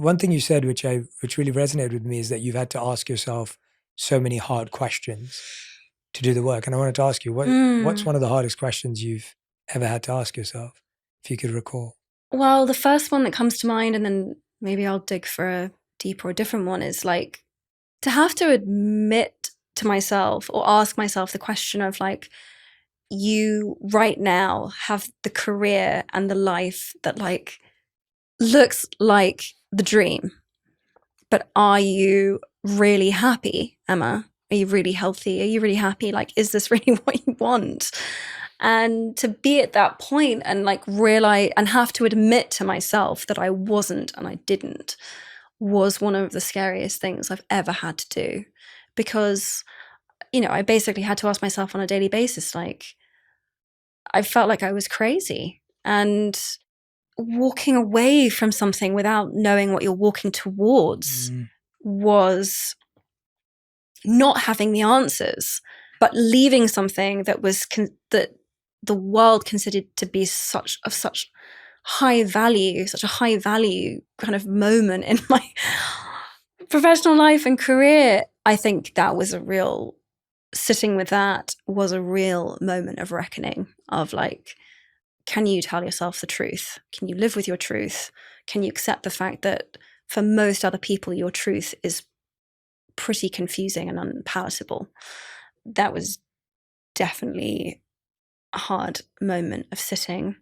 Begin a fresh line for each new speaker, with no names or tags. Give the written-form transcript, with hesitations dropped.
one thing you said, which really resonated with me, is that you've had to ask yourself so many hard questions to do the work. And I wanted to ask you, what's one of the hardest questions you've ever had to ask yourself, if you could recall?
Well, the first one that comes to mind, and then maybe I'll dig for a deeper or different one, is like to have to admit to myself or ask myself the question of like, you right now have the career and the life that like looks like the dream, but are you really happy, Emma? Are you really healthy? Are you really happy? Like, is this really what you want? And to be at that point and like realize and have to admit to myself that I wasn't and I didn't was one of the scariest things I've ever had to do. Because, you know, I basically had to ask myself on a daily basis, like, I felt like I was crazy. And walking away from something without knowing what you're walking towards was not having the answers, but leaving something that was that the world considered to be such high value, such a high value kind of moment in my professional life and career. I think that was sitting with that was a real moment of reckoning of like, can you tell yourself the truth? Can you live with your truth? Can you accept the fact that for most other people, your truth is pretty confusing and unpalatable? That was definitely a hard moment of sitting